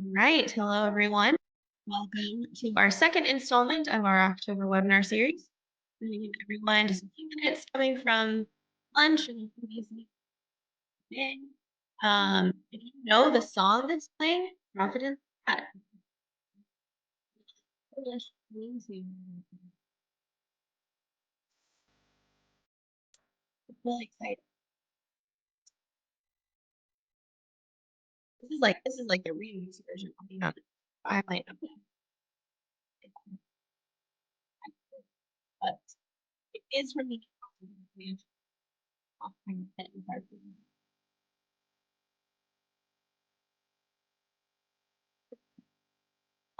Right. Hello, everyone. Welcome to our second installment of our October webinar series. Bringing everyone just a few minutes coming from lunch and if you know the song that's playing, Confidence, really excited. This is like the remix version. I'll be honest. I might not be, but it is from the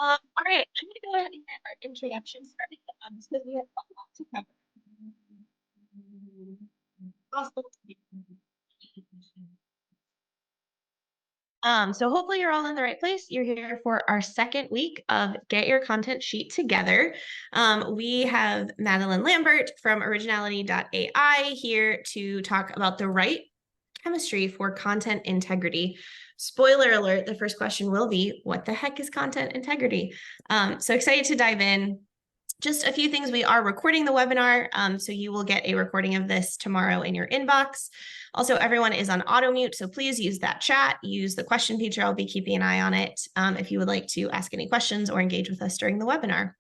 all right, I'm gonna go ahead and get our introduction started, because we have a lot to cover. Also, so hopefully you're all in the right place. You're here for our second week of Get Your Content Sheet Together. We have Madeline Lambert from Originality.ai here to talk about the right chemistry for content integrity. Spoiler alert, the first question will be, what the heck is content integrity? So excited to dive in. Just a few things. We are recording the webinar, so you will get a recording of this tomorrow in your inbox. Also, everyone is on auto mute, so please use that chat, use the question feature. I'll be keeping an eye on it if you would like to ask any questions or engage with us during the webinar.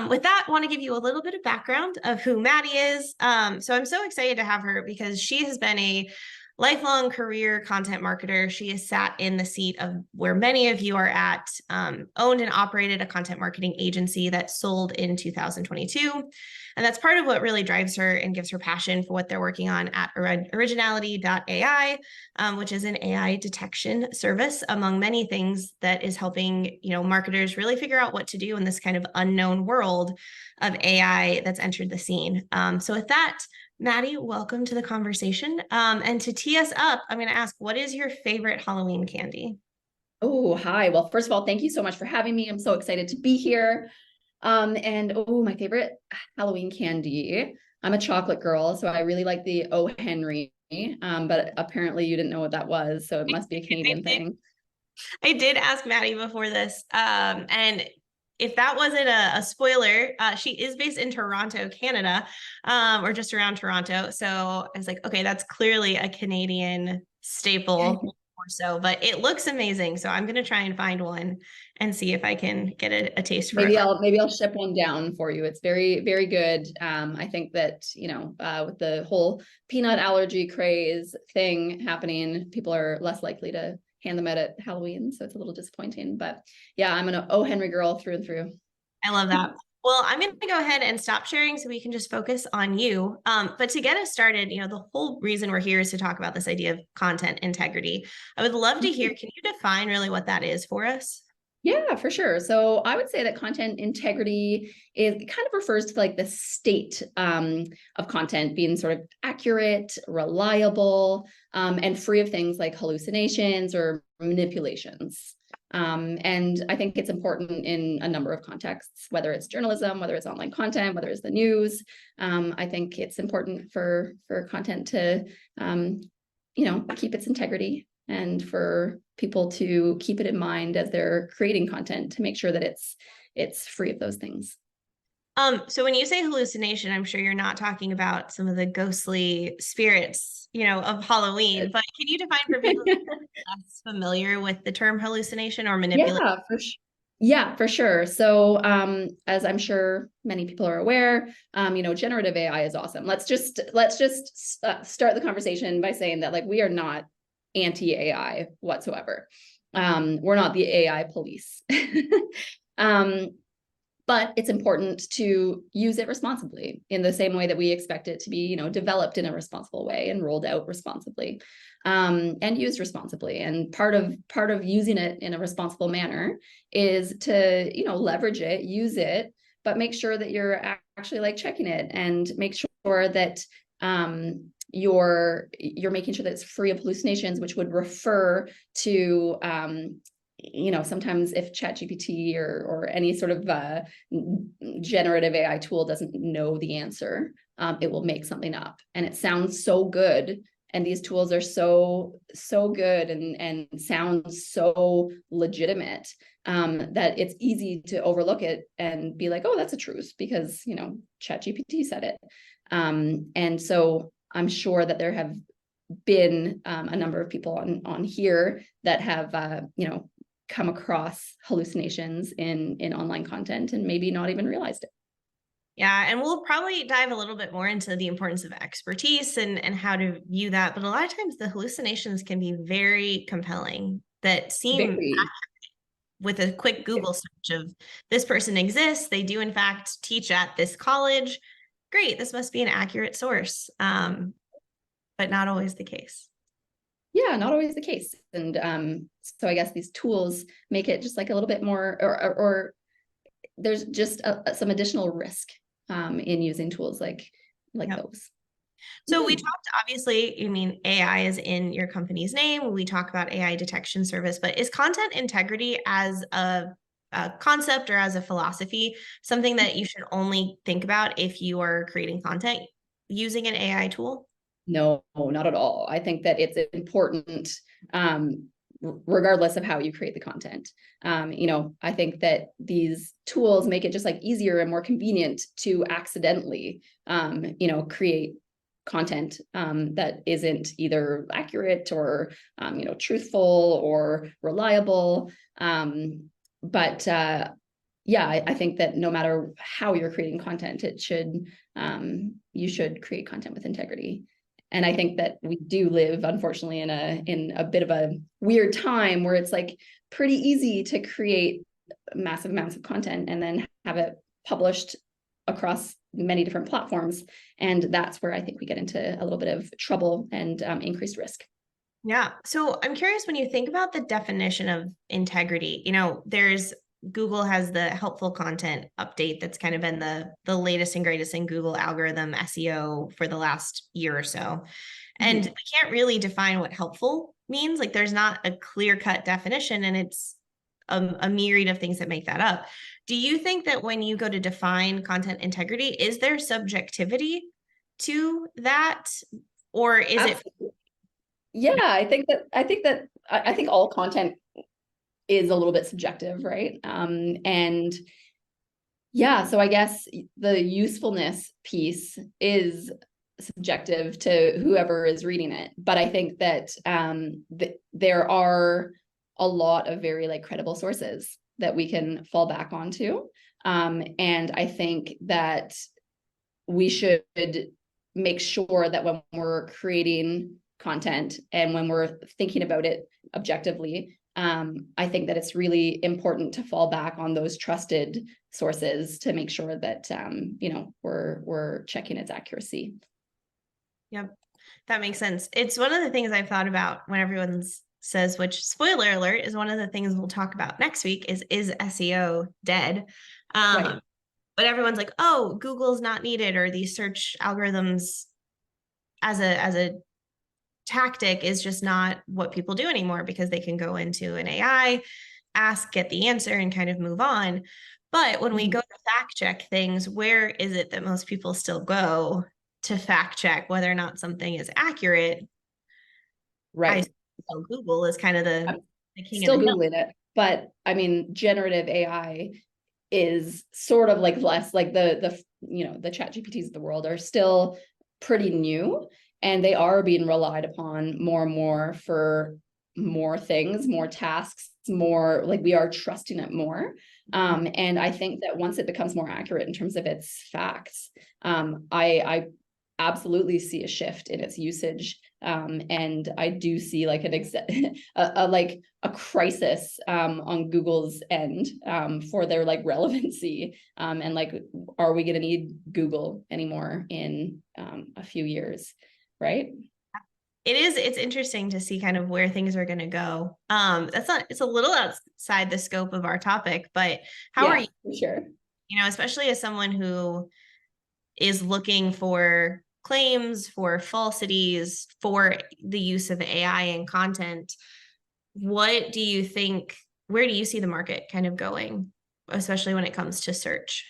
With that, I want to give you a little bit of background of who Maddie is. So I'm so excited to have her because she has been a lifelong career content marketer. She has sat in the seat of where many of you are at, owned and operated a content marketing agency that sold in 2022. And that's part of what really drives her and gives her passion for what they're working on at Originality.ai, which is an AI detection service, among many things, that is helping marketers really figure out what to do in this kind of unknown world of AI that's entered the scene. So with that, Maddie, welcome to the conversation. And to tee us up, I'm going to ask, what is your favorite Halloween candy? Oh, hi. Well, first of all, thank you so much for having me. I'm so excited to be here. My favorite Halloween candy. I'm a chocolate girl, so I really like the O. Henry. But apparently you didn't know what that was, so it must be a Canadian thing. I did ask Maddie before this, and if that wasn't a spoiler, she is based in Toronto, Canada, or just around Toronto. So I was like, okay, that's clearly a Canadian staple or so, but it looks amazing. So I'm going to try and find one and see if I can get a taste for it. Maybe I'll ship one down for you. It's very, very good. I think that, with the whole peanut allergy craze thing happening, people are less likely to hand them out at Halloween. So it's a little disappointing, but yeah, I'm an O. Henry girl through and through. I love that. Well, I'm going to go ahead and stop sharing so we can just focus on you. But to get us started, the whole reason we're here is to talk about this idea of content integrity. I would love to hear, can you define really what that is for us? Yeah, for sure. So I would say that content integrity kind of refers to like the state of content being sort of accurate, reliable, and free of things like hallucinations or manipulations. And I think it's important in a number of contexts, whether it's journalism, whether it's online content, whether it's the news. I think it's important for content to, keep its integrity, and for people to keep it in mind as they're creating content to make sure that it's free of those things. So when you say hallucination, I'm sure you're not talking about some of the ghostly spirits, of Halloween, but can you define for people less familiar with the term hallucination or manipulation? Yeah, for sure. So, as I'm sure many people are aware, generative AI is awesome. Let's just start the conversation by saying that, like, we are not anti-AI whatsoever. We're not the AI police. But it's important to use it responsibly in the same way that we expect it to be, developed in a responsible way and rolled out responsibly, and used responsibly. And part of using it in a responsible manner is to, leverage it, use it, but make sure that you're actually like checking it and make sure that you're making sure that it's free of hallucinations, which would refer to sometimes if ChatGPT or any sort of generative AI tool doesn't know the answer, it will make something up, and it sounds so good And these tools are so good and sound so legitimate, that it's easy to overlook it and be like, oh, that's a truth because, you know, ChatGPT said it. And so I'm sure that there have been a number of people on here that have you know, come across hallucinations in online content and maybe not even realized it. Yeah, and we'll probably dive a little bit more into the importance of expertise and how to view that. But a lot of times the hallucinations can be very compelling that seem Very. with a quick Google search of this person exists. They do in fact teach at this college. Great, this must be an accurate source, but not always the case. Yeah, not always the case. And so I guess these tools make it just like a little bit more, or there's just some additional risk in using tools like Yep. those. So we talked, obviously, I mean, AI is in your company's name. We talk about AI detection service, but is content integrity as a concept or as a philosophy something that you should only think about if you are creating content using an AI tool? No, not at all. I think that it's important, regardless of how you create the content. You know, I think that these tools make it just like easier and more convenient to accidentally, you know, create content that isn't either accurate or, you know, truthful or reliable. But yeah, I think that no matter how you're creating content, it should, you should create content with integrity. And I think that we do live, unfortunately, in a bit of a weird time where it's like pretty easy to create massive amounts of content and then have it published across many different platforms. And that's where I think we get into a little bit of trouble and increased risk. Yeah. So I'm curious, when you think about the definition of integrity, you know, there's Google has the helpful content update that's kind of been the latest and greatest in Google algorithm SEO for the last year or so. And we can't really define what helpful means. Like there's not a clear-cut definition, and it's a myriad of things that make that up. Do you think that when you go to define content integrity, is there subjectivity to that? Or is it? Yeah, I think all content is a little bit subjective, right? And yeah, so I guess the usefulness piece is subjective to whoever is reading it. But I think that there are a lot of very like credible sources that we can fall back onto. And I think that we should make sure that when we're creating content and when we're thinking about it objectively, I think that it's really important to fall back on those trusted sources to make sure that you know, we're checking its accuracy. Yep, that makes sense. It's one of the things I've thought about when everyone says, which spoiler alert is one of the things we'll talk about next week, is SEO dead? Right. But everyone's like, oh, Google's not needed, or these search algorithms as a tactic is just not what people do anymore because they can go into an AI, ask, get the answer, and kind of move on. But when we go to fact check things, where is it that most people still go to fact check whether or not something is accurate? Right. So Google is kind of the king Still of the hill. Googling it, but I mean, generative AI is sort of like less like the you know, the chat GPTs of the world are still pretty new, and they are being relied upon more and more for more things, more tasks, more like we are trusting it more. And I think that once it becomes more accurate in terms of its facts, I absolutely see a shift in its usage. And I do see like like a crisis on Google's end for their like relevancy. And like, are we going to need Google anymore in a few years? Right. It's interesting to see kind of where things are going to go. It's a little outside the scope of our topic, but how are you, for sure. you know, especially as someone who is looking for claims, for falsities, for the use of AI in content, what do you think, where do you see the market kind of going, especially when it comes to search?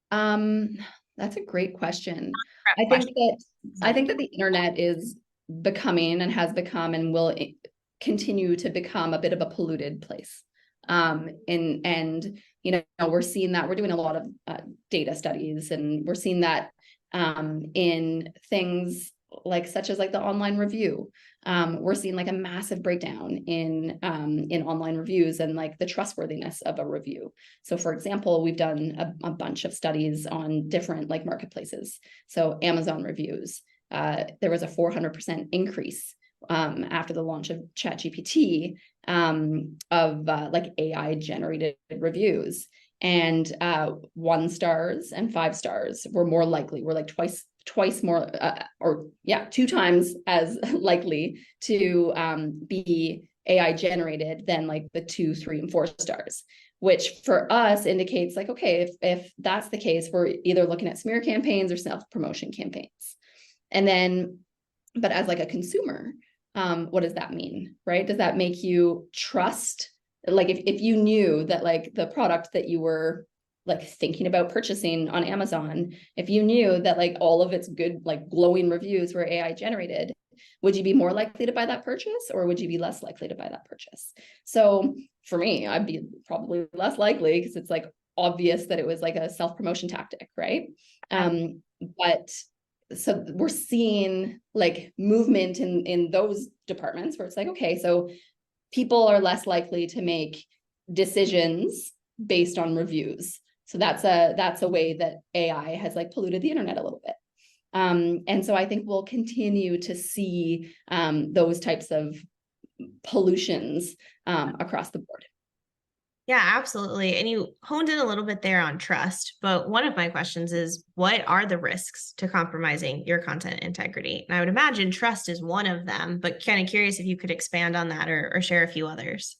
That's a great question. I think that the internet is becoming and has become and will continue to become a bit of a polluted place. And you know, we're seeing that we're doing a lot of data studies, and we're seeing that in things like such as like the online review. We're seeing like a massive breakdown in online reviews and like the trustworthiness of a review. So for example, we've done a bunch of studies on different like marketplaces. So Amazon reviews, there was a 400% increase after the launch of ChatGPT of like AI generated reviews. And 1 stars and 5 stars were more likely, were like twice more, or yeah, 2 times as likely to be AI generated than like the 2, 3, and 4 stars, which for us indicates like, okay, if that's the case, we're either looking at smear campaigns or self-promotion campaigns. And then, but as like a consumer, what does that mean, right? Does that make you trust, like if you knew that like the product that you were like thinking about purchasing on Amazon, if you knew that like all of its good, like glowing reviews were AI generated, would you be more likely to buy that purchase, or would you be less likely to buy that purchase? So for me, I'd be probably less likely, because it's like obvious that it was like a self-promotion tactic, right? But so we're seeing like movement in those departments where it's like, okay, so people are less likely to make decisions based on reviews. So that's a way that AI has like polluted the internet a little bit. And so I think we'll continue to see those types of pollutions across the board. Yeah, absolutely. And you honed in a little bit there on trust, but one of my questions is, what are the risks to compromising your content integrity? And I would imagine trust is one of them, but kind of curious if you could expand on that or share a few others.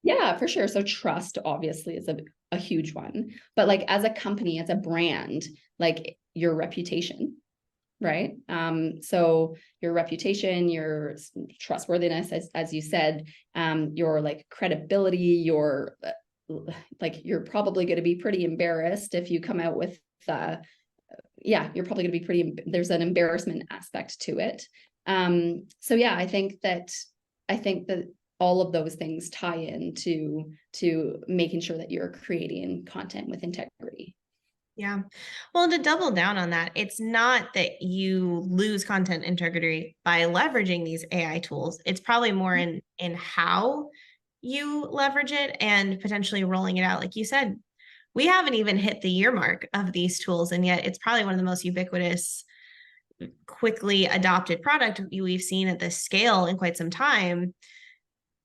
Yeah, for sure. So trust obviously is a huge one, but like as a company, as a brand, like your reputation, right? So your reputation, your trustworthiness, as you said, your like credibility, your like you're probably going to be pretty embarrassed if you come out with yeah, you're probably going to be pretty, there's an embarrassment aspect to it. So yeah, I think that all of those things tie into making sure that you're creating content with integrity. Yeah. Well, to double down on that, it's not that you lose content integrity by leveraging these AI tools. It's probably more in how you leverage it and potentially rolling it out. Like you said, we haven't even hit the year mark of these tools, and yet it's probably one of the most ubiquitous, quickly adopted product we've seen at this scale in quite some time.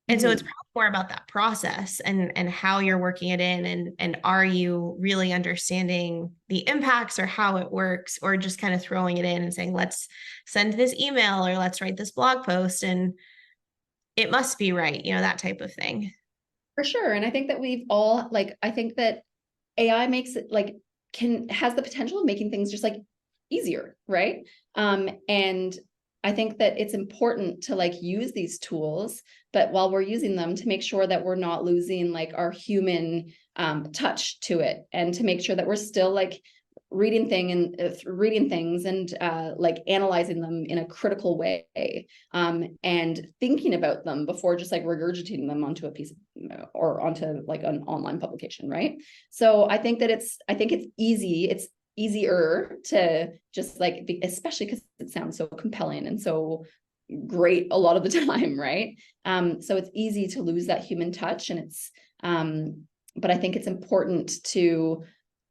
And so it's probably more about that process and how you're working it in, and are you really understanding the impacts or how it works, or just kind of throwing it in and saying, let's send this email or let's write this blog post and it must be right, that type of thing. For sure. And I think that we've all like, I think that AI makes it like has the potential of making things just like easier, right? And I think that it's important to like use these tools, but while we're using them, to make sure that we're not losing like our human touch to it, and to make sure that we're still like reading things and like analyzing them in a critical way, and thinking about them before just like regurgitating them onto a piece of, or onto like an online publication, right? So I think it's easier to just like especially because it sounds so compelling and so great a lot of the time, right? So it's easy to lose that human touch, and it's but I think it's important to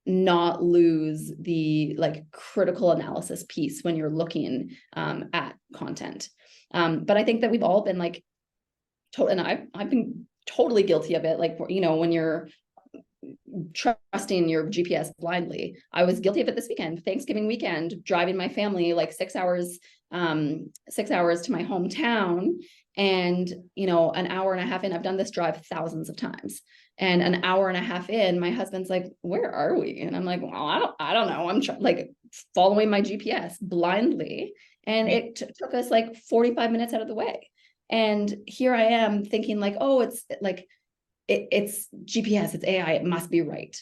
not lose the like critical analysis piece when you're looking at content. But I think that we've all been like and I've been totally guilty of it, like, when you're trusting your GPS blindly. I was guilty of it this weekend, Thanksgiving weekend, driving my family like 6 hours to my hometown. And, an hour and a half in, I've done this drive thousands of times. And an hour and a half in, my husband's like, "Where are we?" And I'm like, "Well, I don't know. I'm like following my GPS blindly." And it took us like 45 minutes out of the way. And here I am thinking like, oh, it's like, it's GPS, it's AI, it must be right.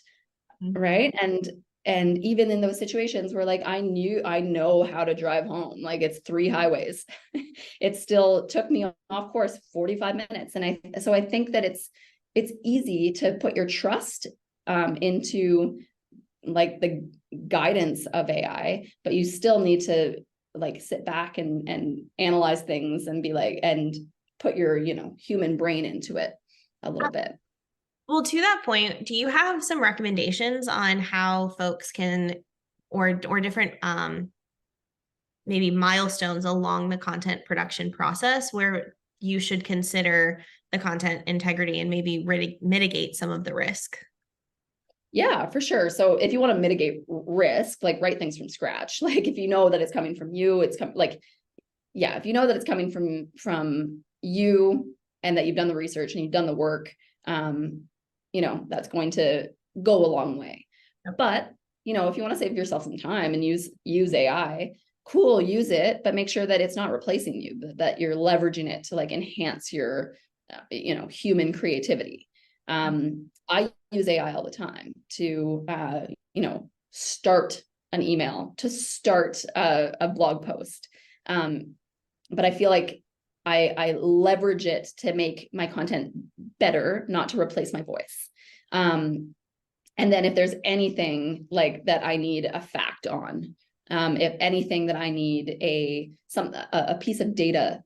Right. And and even in those situations where like I know how to drive home, like it's 3 highways, it still took me off course 45 minutes. And I think that it's easy to put your trust into like the guidance of AI, but you still need to like sit back and analyze things and be like, and put your, human brain into it a little bit. Well, to that point, do you have some recommendations on how folks can, or different maybe milestones along the content production process where you should consider the content integrity and maybe mitigate some of the risk? Yeah, for sure. So if you want to mitigate risk, like write things from scratch. Like if you know that it's coming from you, yeah, if you know that it's coming from you and that you've done the research and you've done the work, that's going to go a long way. But, if you want to save yourself some time and use AI, cool, use it, but make sure that it's not replacing you, but that you're leveraging it to like enhance your, human creativity. I use AI all the time to, start an email, to start a blog post. But I feel like I leverage it to make my content better, not to replace my voice. And then if there's anything like that I need a fact on, if anything that I need a piece of data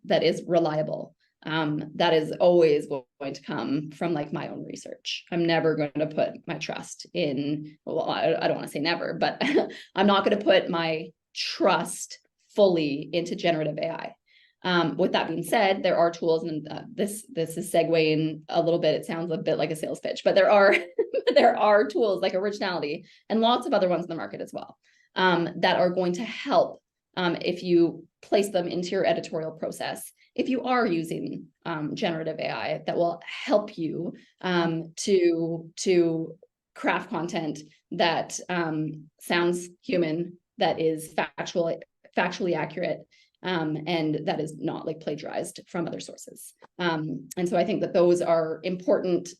that is reliable, that is always going to come from like my own research. I'm never going to put my trust in, well, I don't want to say never, but I'm not going to put my trust fully into generative AI. With that being said, there are tools, and this is segueing a little bit. It sounds a bit like a sales pitch, but there are tools like Originality and lots of other ones in the market as well, that are going to help if you place them into your editorial process. If you are using generative AI, that will help you to craft content that sounds human, that is factually accurate, and that is not like plagiarized from other sources. And so I think that those are important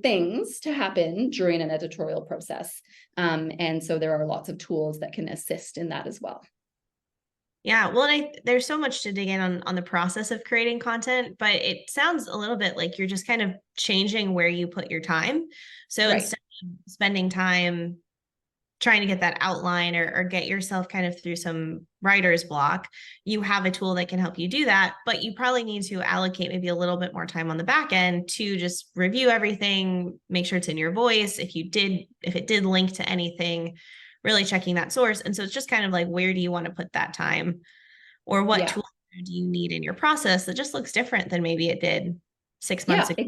things to happen during an editorial process. And so there are lots of tools that can assist in that as well. Yeah, well, there's so much to dig in on the process of creating content, but it sounds a little bit like you're just kind of changing where you put your time. So Right. instead of spending time trying to get that outline or get yourself kind of through some writer's block, you have a tool that can help you do that, but you probably need to allocate maybe a little bit more time on the back end to just review everything, make sure it's in your voice. If it did link to anything, really checking that source. And so it's just kind of like, where do you want to put that time, or what tool do you need in your process that just looks different than maybe it did 6 months ago?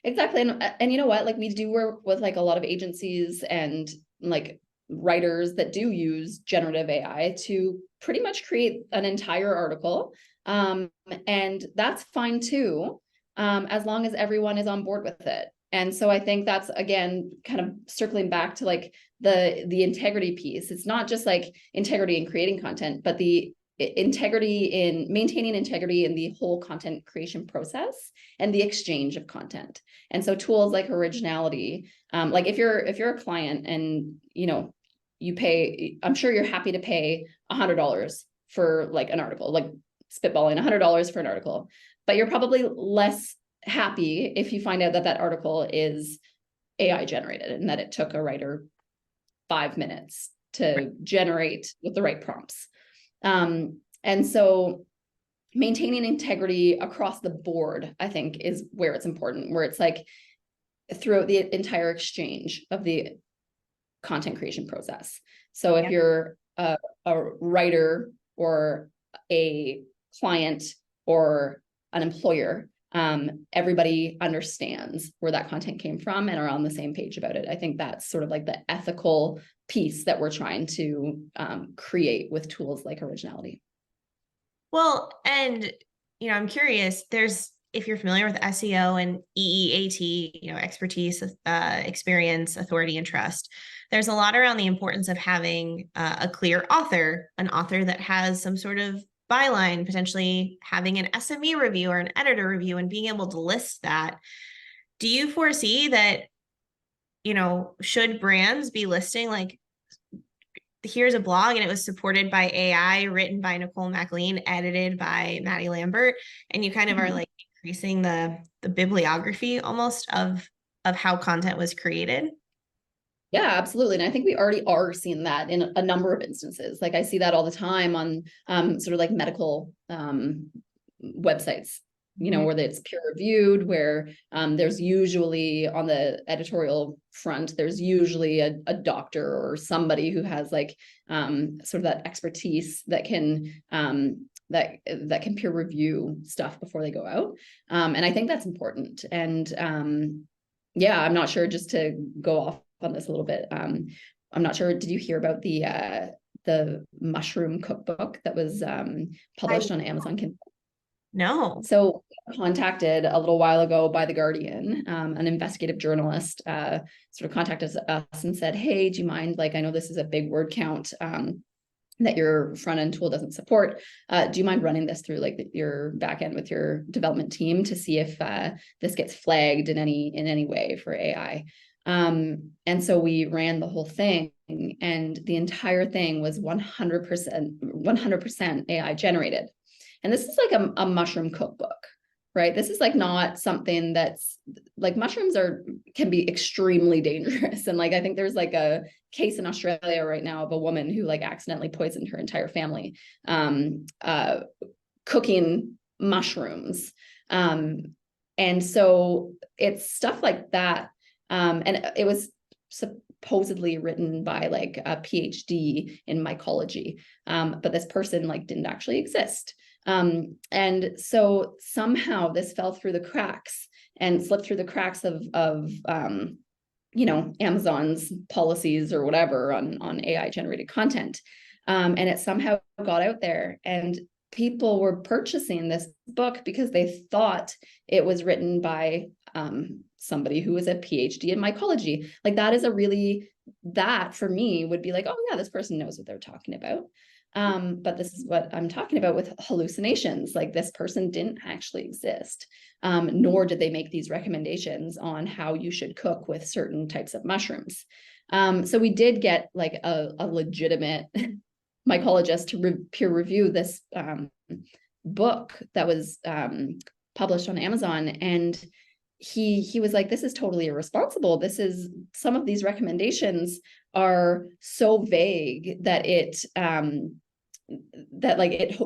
Exactly. And you know what, like we do work with like a lot of agencies and like writers that do use generative AI to pretty much create an entire article. And that's fine too, as long as everyone is on board with it. And so I think that's, again, kind of circling back to like the integrity piece. It's not just like integrity in creating content, but the integrity in maintaining integrity in the whole content creation process and the exchange of content. And so tools like Originality, like if you're a client and you pay, I'm sure you're happy to pay $100 for like an article, like spitballing $100 for an article, but you're probably less happy if you find out that that article is AI generated and that it took a writer 5 minutes to generate with the right prompts. And so maintaining integrity across the board, I think, is where it's important, where it's like throughout the entire exchange of the content creation process. So if you're a writer or a client or an employer, everybody understands where that content came from and are on the same page about it. I think that's sort of like the ethical piece that we're trying to create with tools like Originality. Well, and I'm curious, if you're familiar with SEO and EEAT, expertise, experience, authority, and trust, there's a lot around the importance of having a clear author, an author that has some sort of byline, potentially having an SME review or an editor review, and being able to list that. Do you foresee that should brands be listing like, here's a blog and it was supported by AI, written by Nicole McLean, edited by Maddie Lambert, and you kind of are like increasing the bibliography almost of how content was created. Yeah, absolutely. And I think we already are seeing that in a number of instances. Like I see that all the time on sort of like medical websites, where it's peer reviewed, where there's usually on the editorial front, there's usually a doctor or somebody who has like sort of that expertise that can that can peer review stuff before they go out. And I think that's important. And yeah, I'm not sure, just to go off on this a little bit. I'm not sure. Did you hear about the mushroom cookbook that was published on Amazon Kindle? No. So contacted a little while ago by The Guardian, an investigative journalist sort of contacted us and said, hey, do you mind, like, I know this is a big word count that your front end tool doesn't support. Do you mind running this through like your back end with your development team to see if this gets flagged in any way for AI? And so we ran the whole thing, and the entire thing was 100% AI generated. And this is like a mushroom cookbook, right? This is like not something that's like, mushrooms can be extremely dangerous. And like, I think there's like a case in Australia right now of a woman who like accidentally poisoned her entire family cooking mushrooms. And so it's stuff like that. And it was supposedly written by like a PhD in mycology. But this person like didn't actually exist. And so somehow this fell through the cracks and slipped through the cracks of Amazon's policies or whatever on AI generated content. And it somehow got out there, and people were purchasing this book because they thought it was written by somebody who was a PhD in mycology. Like that for me would be like, oh yeah, this person knows what they're talking about. But this is what I'm talking about with hallucinations. Like, this person didn't actually exist, nor did they make these recommendations on how you should cook with certain types of mushrooms. So we did get like a legitimate mycologist to peer review this book that was published on Amazon. And he was like, this is totally irresponsible. Some of these recommendations are so vague that it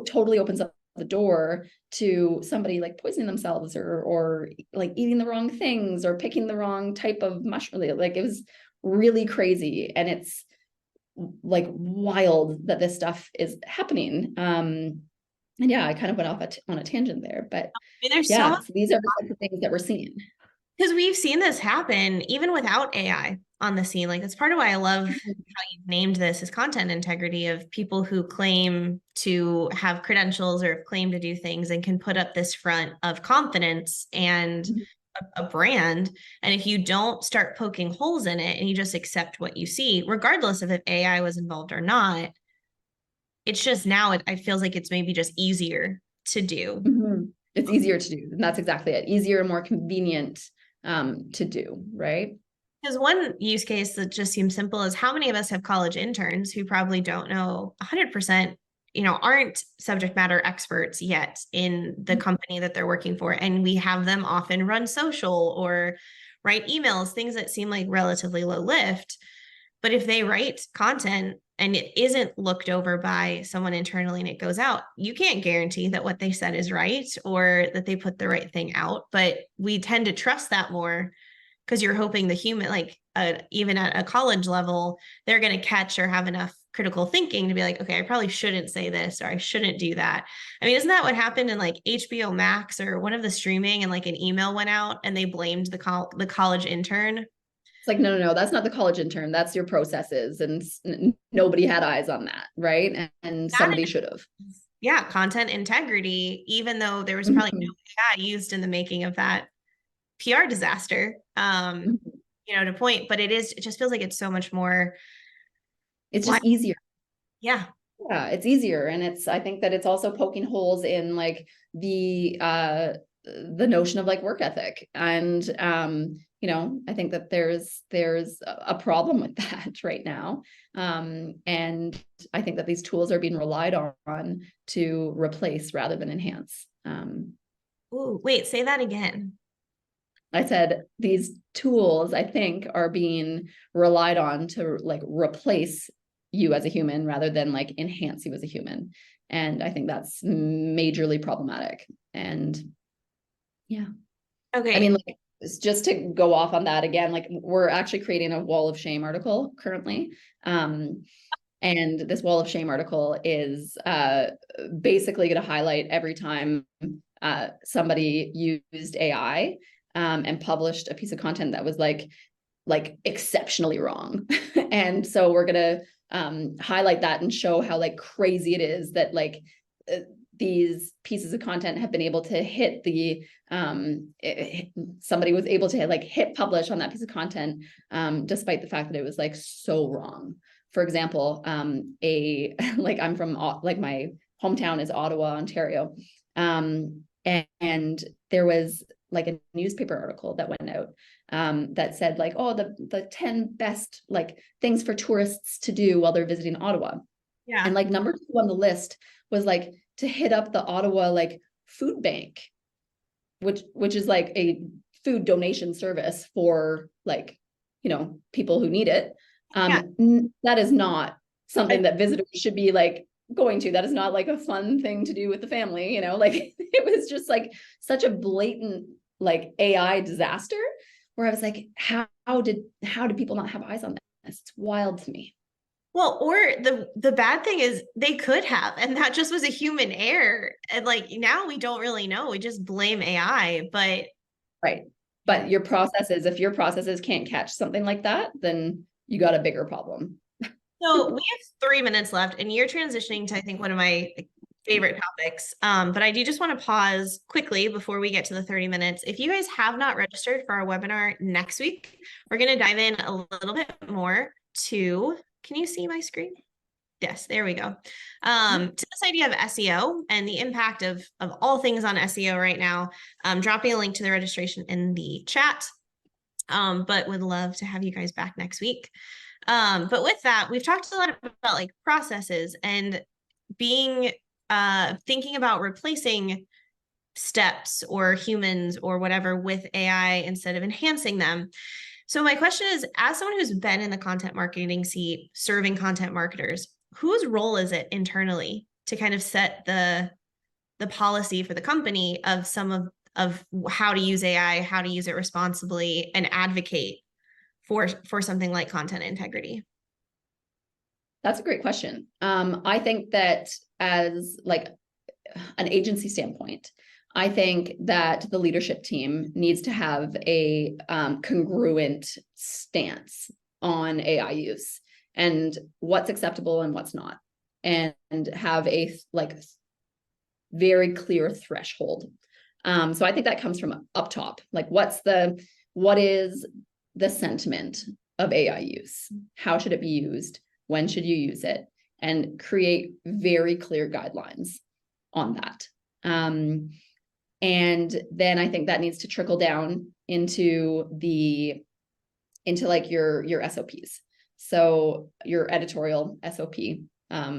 totally opens up the door to somebody like poisoning themselves or like eating the wrong things or picking the wrong type of mushroom. Like, it was really crazy. And it's like wild that this stuff is happening. And yeah, I kind of went off on a tangent there, but there's yeah, so these are the types of things that we're seeing. Because we've seen this happen even without AI on the scene. Like, that's part of why I love how you've named this as content integrity, of people who claim to have credentials or claim to do things and can put up this front of confidence and a brand. And if you don't start poking holes in it and you just accept what you see, regardless of if AI was involved or not, it's just now it feels like it's maybe just easier to do. Mm-hmm. It's easier to do. And that's exactly it. Easier, more convenient to do, right? Because one use case that just seems simple is, how many of us have college interns who probably don't know 100%, aren't subject matter experts yet in the company that they're working for. And we have them often run social or write emails, things that seem like relatively low lift. But if they write content and it isn't looked over by someone internally and it goes out, you can't guarantee that what they said is right or that they put the right thing out. But we tend to trust that more because you're hoping the human, like even at a college level, they're going to catch or have enough critical thinking to be like, okay, I probably shouldn't say this or I shouldn't do that. I mean, isn't that what happened in like HBO Max or one of the streaming, and like an email went out and they blamed the college intern? It's like, no, that's not the college intern. That's your processes. And nobody had eyes on that, right? And somebody should have. Yeah, content integrity, even though there was probably no AI used in the making of that PR disaster, to point, but it just feels like it's so much more. It's just easier. Yeah. Yeah, it's easier. And I think that it's also poking holes in like the notion of like work ethic. And you know, I think that there's a problem with that right now. And I think that these tools are being relied on to replace rather than enhance. Ooh, wait, say that again. I said these tools, I think, are being relied on to like replace you as a human rather than like enhance you as a human. And I think that's majorly problematic. And yeah, I Okay. mean, like, just to go off on that again, like we're actually creating a wall of shame article currently. And this wall of shame article is basically going to highlight every time somebody used AI and published a piece of content that was like exceptionally wrong. And so we're going to highlight that and show how like crazy it is that like these pieces of content have been able to hit the somebody was able to like hit publish on that piece of content despite the fact that it was like so wrong. For example, a like I'm from like my hometown is Ottawa, Ontario. And there was like a newspaper article that went out that said like, oh, the 10 best like things for tourists to do while they're visiting Ottawa. Yeah. And like number 2 on the list was like to hit up the Ottawa like food bank, which is like a food donation service for like, you know, people who need it. Yeah. That is not something that visitors should be like going to. That is not like a fun thing to do with the family, you know, like it was just like such a blatant like AI disaster where I was like, how did people not have eyes on this? It's wild to me. Well, or the bad thing is they could have, and that just was a human error. And like now we don't really know. We just blame AI, but right. But your processes, if your processes can't catch something like that, then you got a bigger problem. so we have 3 minutes left, and you're transitioning to I think one of my favorite topics. But I do just want to pause quickly before we get to the 30 minutes. If you guys have not registered for our webinar next week, we're going to dive in a little bit more to, can you see my screen? Yes, there we go. To this idea of SEO and the impact of all things on SEO right now. Dropping a link to the registration in the chat. But would love to have you guys back next week. But with that, we've talked a lot about like processes and being thinking about replacing steps or humans or whatever with AI instead of enhancing them. So my question is, as someone who's been in the content marketing seat, serving content marketers, whose role is it internally to kind of set the policy for the company of some of how to use AI, how to use it responsibly, and advocate for something like content integrity? That's a great question. I think that as like an agency standpoint, I think that the leadership team needs to have a congruent stance on AI use and what's acceptable and what's not, and have a like very clear threshold. So I think that comes from up top. Like, what is the sentiment of AI use? How should it be used? When should you use it? And create very clear guidelines on that. And then I think that needs to trickle down into like your SOPs. So your editorial SOP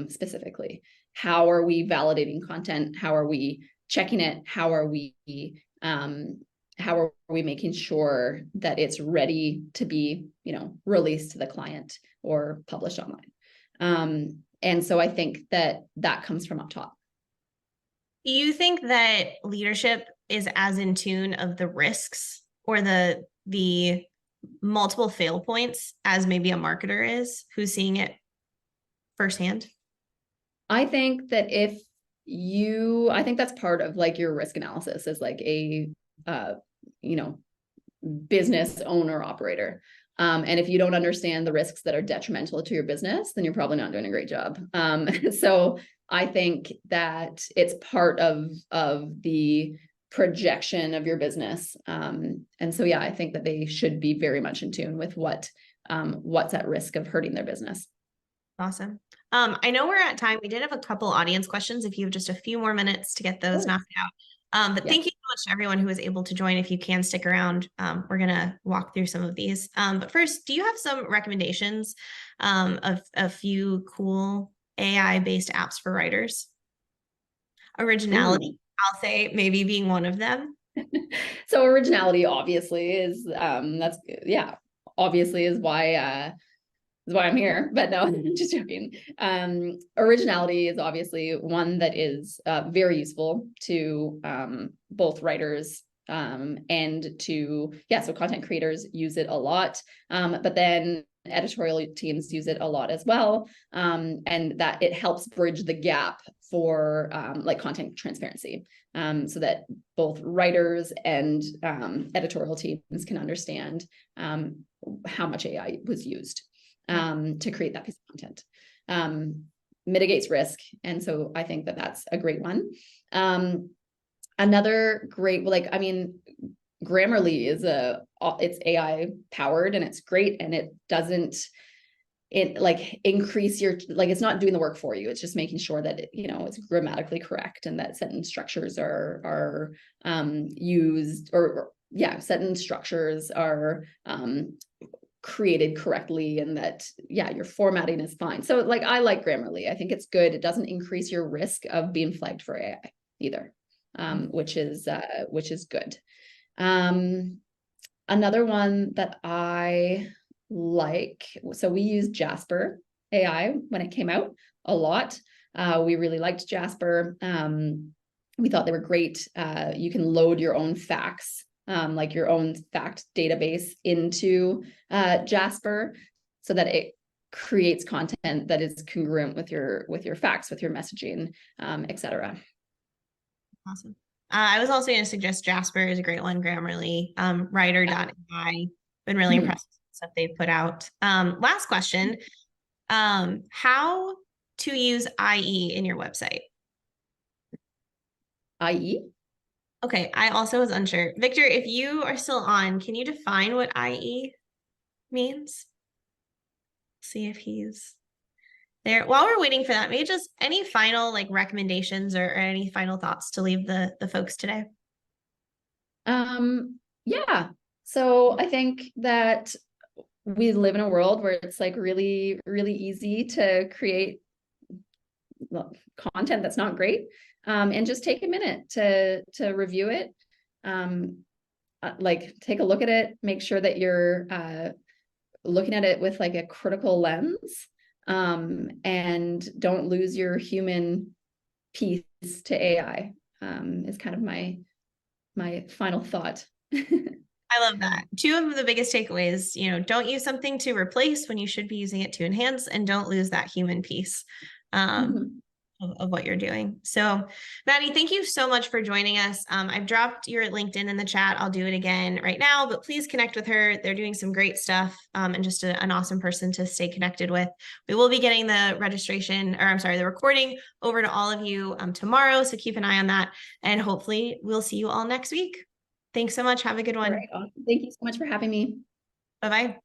specifically. How are we validating content? How are we checking it? How are we making sure that it's ready to be, you know, released to the client or published online? And so I think that comes from up top. Do you think that leadership is as in tune of the risks or the multiple fail points as maybe a marketer is who's seeing it firsthand? I think that I think that's part of like your risk analysis as like a, you know, business owner operator. And if you don't understand the risks that are detrimental to your business, then you're probably not doing a great job. So I think that it's part of the projection of your business. And so, yeah, I think that they should be very much in tune with what's at risk of hurting their business. Awesome. I know we're at time. We did have a couple audience questions. If you have just a few more minutes to get those knocked out. But Yeah. thank you so much to everyone who was able to join. If you can stick around, we're gonna walk through some of these. But first, do you have some recommendations of a few cool AI-based apps for writers? Ooh. Originality, I'll say maybe being one of them. So originality obviously is that's yeah, obviously is why I'm here. But no, just joking. Originality is obviously one that is very useful to both writers and to, yeah, so content creators use it a lot. But then editorial teams use it a lot as well. And that it helps bridge the gap for like content transparency, so that both writers and editorial teams can understand how much AI was used to create that piece of content. Mitigates risk. And so I think that that's a great one. Another great, like, I mean, Grammarly is it's AI powered and it's great. And it doesn't, like increase your, like, it's not doing the work for you. It's just making sure that, it's grammatically correct and that sentence structures are used, or yeah, sentence structures are created correctly, and that, yeah, your formatting is fine. So like, I like Grammarly. I think it's good. It doesn't increase your risk of being flagged for AI either, which is good. Another one that I like, so we used Jasper AI when it came out a lot. We really liked Jasper. We thought they were great. You can load your own facts, like your own fact database into Jasper, so that it creates content that is congruent with your facts, with your messaging, etc. Awesome. I was also going to suggest Jasper is a great one. Grammarly, writer.ai, been really impressed with the stuff they've put out. Last question, how to use IE in your website? IE? Okay, I also was unsure. Victor, if you are still on, can you define what IE means? See if he's there. While we're waiting for that, maybe just any final like recommendations or any final thoughts to leave the folks today? Yeah. So I think that we live in a world where it's like really, really easy to create content that's not great, and just take a minute to review it. Like, take a look at it, make sure that you're looking at it with like a critical lens, and don't lose your human piece to AI, is kind of my final thought. I love that. Two of the biggest takeaways, don't use something to replace when you should be using it to enhance, and don't lose that human piece. Of what you're doing. So Maddie, thank you so much for joining us. I've dropped your LinkedIn in the chat. I'll do it again right now, but please connect with her. They're doing some great stuff, and just an awesome person to stay connected with. We will be getting the the recording over to all of you tomorrow. So keep an eye on that, and hopefully we'll see you all next week. Thanks so much. Have a good one. All right, awesome. Thank you so much for having me. Bye-bye.